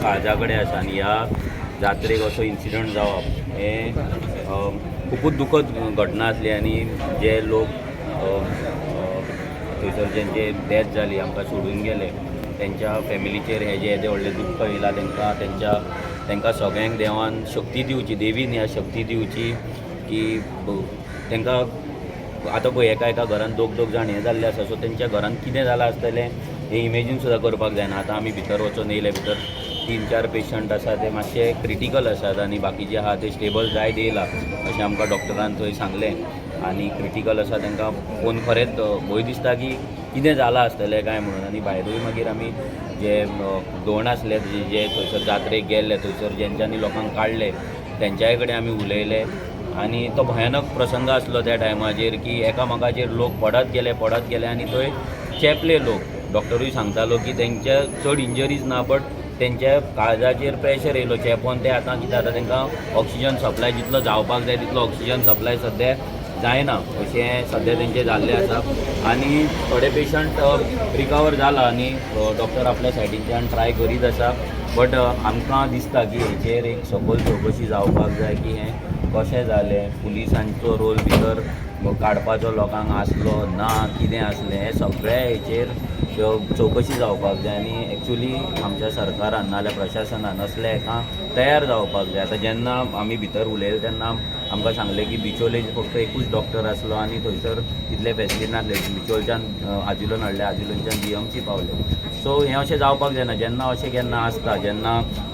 काळजा कडेन आसा आनी ह्या जात्रेक असो इन्सिडंट जावप हें खूपच दुखद घटना आसली आनी जे लोक थंयसर जेंचे डेथ जाली आमकां सोडून गेले त्यांच्या फॅमिलीचेर हे जे येदें व्हडलें दुख्ख येयलां तांकां सगळ्यांक देवान शक्ती दिवची, देवीन ह्या शक्ती दिवची की तांकां आतां पळय एका घरान दोग जाण हें जाल्ले आसा सो तेंच्या घरान कितें जालां आसतलें हें इमेजीन सुद्दां करपाक जायना. आतां आमी भितर वचून येयले, भितर 3-4 पेशंट आसा ते मातशे क्रिटिकल आसात आनी बाकीचे आहा ते स्टेबल जायत येयला अशें आमकां डॉक्टरान थंय सांगलें. आनी क्रिटिकल आसा तांकां पळोवन खरेंच भंय दिसता की कितें जालां आसतलें काय म्हणून. आनी भायरूय मागीर आमी जे दोन आसले जे थंयसर जात्रेक गेल्ले, थंयसर जेंच्यांनी लोकांक काडले तेंच्याय कडेन आमी उलयले आनी तो भयानक प्रसंग आसलो त्या टायमाचेर की एकामेकाचेर लोक पडत गेले आनी थंय चेपले लोक. डॉक्टरूय सांगतालो की तेंच्या चड इंजरीज ना बट तेंच्या काळजाचेर प्रेशर येयलो चेपोन ते आतां कितें जाता तांकां ऑक्सिजन सप्लाय जितलो जावपाक जाय तितलो ऑक्सिजन सप्लाय सद्या जायना अशें सद्या तेंचें जाल्लें आसा. आनी थोडे पेशंट रिकवर जाला आनी डॉक्टर आपल्या सायडींच्यान ट्राय करीत आसा बट आमकां दिसता की हेचेर एक सखोल चवकशी जावपाक जाय की हें कशें जालें, पुलिसांचो रोल भितर काडपाचो लोकांक आसलो ना कितें आसलें हें सगळें हेचेर चवकशी जावपाक जाय. आनी एक्चुली आमच्या सरकारान नाजाल्यार प्रशासनान असले हाका तयार जावपाक जाय. आतां जेन्ना आमी भितर उलयले तेन्ना आमकां सांगलें की बिचोले फक्त एकूच डॉक्टर आसलो आनी थंयसर तितले फेसिलिटी नासले. बिचोलच्यान आजिलोन हाडले, आजिलोनच्यान BMC पावले. सो हें अशें जावपाक जायना. जेन्ना अशें केन्ना आसता, जेन्ना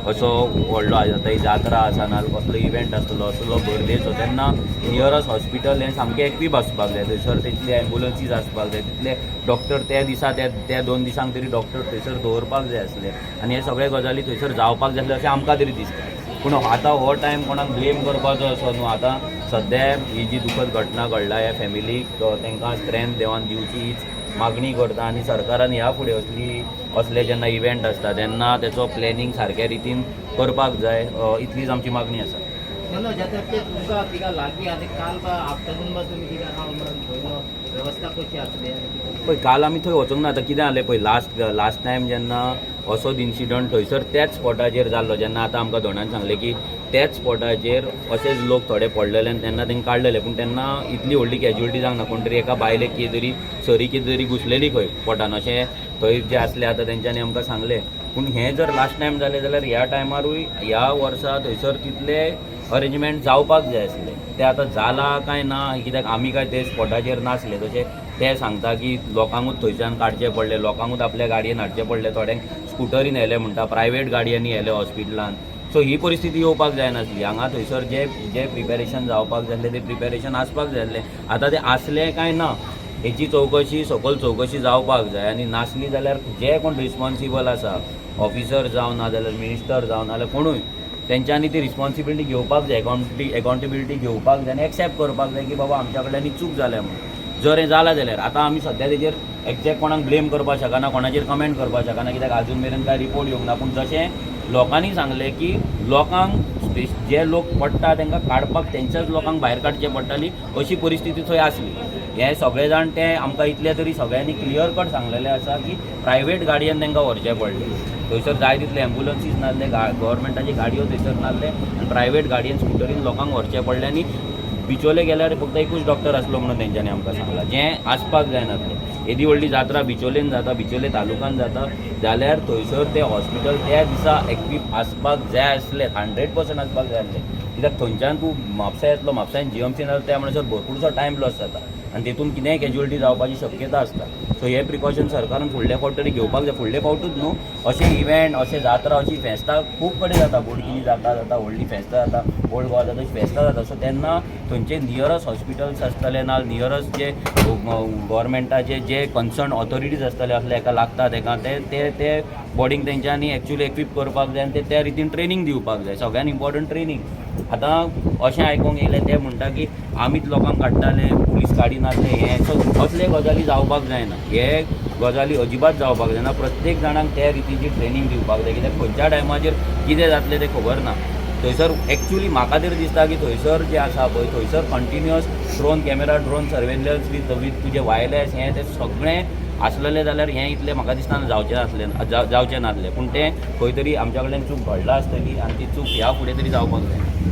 असो व्हडलो आतां ही जात्रा आसा नाजाल्यार कसलो इव्हेंट आसतलो असलो गर्देचो तेन्ना नियरस्ट हॉस्पिटल हें सामकें एक्वीप आसपाक जाय. थंयसर तितले एम्बुलन्सीस आसपाक जाय, तितले डॉक्टर त्या दिसा त्या 2 दिसांक तरी डॉक्टर थंयसर दवरपाक जाय आसले आनी हे सगळे गजाली थंयसर जावपाक जाय आसले अशें आमकां तरी दिसता. पूण आतां हो टायम कोणाक ब्लेम करपाचो असो न्हू. आतां सद्या ही जी दुखद घटना घडला ह्या फॅमिलीक तांकां स्ट्रेंथ देवान दिवची हीच मागणी करता. आनी सरकारान ह्या फुडें असले जेन्ना इव्हेंट आसता तेन्ना तेचो प्लॅनिंग सारक्या रितीन करपाक जाय, इतलीच आमची मागणी आसा. पळय काल आमी थंय वचूंक ना. आतां कितें जालें पळय लास्ट टायम जेन्ना असोच इन्सिडंट थंयसर त्याच स्पॉटाचेर जाल्लो जेन्ना आतां आमकां दोनांन सांगलें की त्याच स्पॉटाचेर अशेच लोक थोडे पडलेले आनी तेन्ना तेंकां काडलेले पूण तेन्ना इतली व्हडली कॅज्युअलिटी जावंक ना. कोण तरी एका बायलेक कितें तरी सरी कितें तरी घुसलेली खंय पोटान अशें थंय जे आसले आतां तेंच्यांनी आमकां सांगलें. पूण हें जर लास्ट टायम जालें जाल्यार ह्या टायमारूय ह्या वर्सा थंयसर तितले अरेंजमेंट जावपाक जाय आसले. ते आतां जाला काय ना कित्याक आमी काय ते स्पॉटाचेर नासले. तशें ते सांगता की लोकांकूच थंयच्यान काडचे पडले, लोकांकूच आपल्या गाडयेन हाडचे पडले, थोड्यांक स्कुटरीन येयले म्हणटा, प्रायवेट गाडयांनी येयले हॉस्पिटलान. सो ही परिस्थिती येवपाक जायनासली. हांगा थंयसर जे प्रिपॅरेशन जावपाक जाय आसलें ते प्रिपॅरेशन आसपाक जाय आसलें. आतां तें आसलें काय ना हेची चवकशी सखोल चवकशी जावपाक जाय. आनी नासली जाल्यार जे कोण रिस्पॉन्सिबल आसा ऑफिसर जावं ना जाल्यार मिनिस्टर जावं नाजाल्यार कोणूय तेंच्यांनी ती रिस्पॉन्सिबिलिटी घेवपाक जाय, अकावंटेबिलिटी घेवपाक जाय आनी एक्सेप्ट करपाक जाय की बाबा आमच्या कडल्यान चूक जाल्या म्हणून. जर हें जालां जाल्यार आतां आमी सद्या तेजेर एक्झॅक्ट कोणाक ब्लेम करपाक शकना, कोणाचेर कमेंट करपाक शकना कित्याक आजून मेरेन काय रिपोर्ट येवंक ना. पूण जशें लोकांनी सांगलें की लोकांक जे लोक पडटा तांकां काडपाक तेंच्याच लोकांक भायर काडचें पडटली अशी परिस्थिती थंय आसली. हे सगळे जाण ते आमकां इतले तरी सगळ्यांनी क्लियर कट सांगलेलें आसा की प्रायवेट गाडयेन तांकां व्हरचें पडलें. थंयसर जाय तितले एम्बुलन्सीस नासले, गव्हर्मेंटाची गाडयो थंयसर नासले आनी प्रायवेट गाडयेन स्कुटरीन लोकांक व्हरचें पडलें. आनी बिचोले गेल्यार फक्त एकूच डॉक्टर आसलो म्हणून तेंच्यांनी आमकां सांगलां जें आसपाक जायनासलें. येदी व्हडली जात्रा बिचोलेन जाता, बिचोले तालुकान जाता जाल्यार थंयसर ते हॉस्पिटल त्या दिसा एक्वीप आसपाक जाय आसलें, 100% आसपाक जाय आसलें. कित्याक थंयच्यान तूं म्हापसा येतलो, म्हापसायन GMC जाता त्या म्हणसर भरपूरसो टायम लॉस जाता आनी तेतून कितेंय कॅज्युअलिटी जावपाची शक्यता आसता. सो हे प्रिकॉशन सरकारान फुडले फावट तरी घेवपाक जाय. फुडले फावटूच न्हू अशे इव्हेंट, अशे जात्रा, अशी फेस्तां खूब कडेन जाता. बोडगिनी जाता व्हडली फेस्तां जाता, ओल्ड गोवा जाता, तशी फेस्तां जाता. सो तेन्ना थंयचे नियरस्ट हॉस्पिटल्स आसतले ना नियरस्ट जे गव्हर्मेंटाचे जे कन्सर्न ऑथॉरिटीज आसतले असले हाका लागतात हाका ते बॉडींक तेंच्यांनी एक्चुअली एक्वीप करपाक जाय आनी त्या रितीन ट्रेनींग दिवपाक जाय. सगळ्यान इम्पॉर्टंट ट्रेनींग. आतां अशें आयकूंक येयलें ते म्हणटा की आमीच लोकांक काडटाले, पुलीस काडी नासले, हें सो असले गजाली जावपाक जायना. हे गजाली अजिबात जावपाक जायना. प्रत्येक जाणांक त्या रितीची ट्रेनींग दिवपाक जाय कित्याक खंयच्या टायमाचेर कितें जातलें तें खबर ना. थंयसर एक्चुअली म्हाका तरी दिसता की थंयसर जें आसा पळय थंयसर continuous drone camera, drone surveillance with तुजें वायरलेस हें तें सगळें आसलेलें जाल्यार हें इतलें म्हाका दिसता जावचें नासलें पूण तें खंय तरी आमच्या कडल्यान चूक घडला आसतली आनी ती चूक ह्या फुडें तरी जावपाक जाय.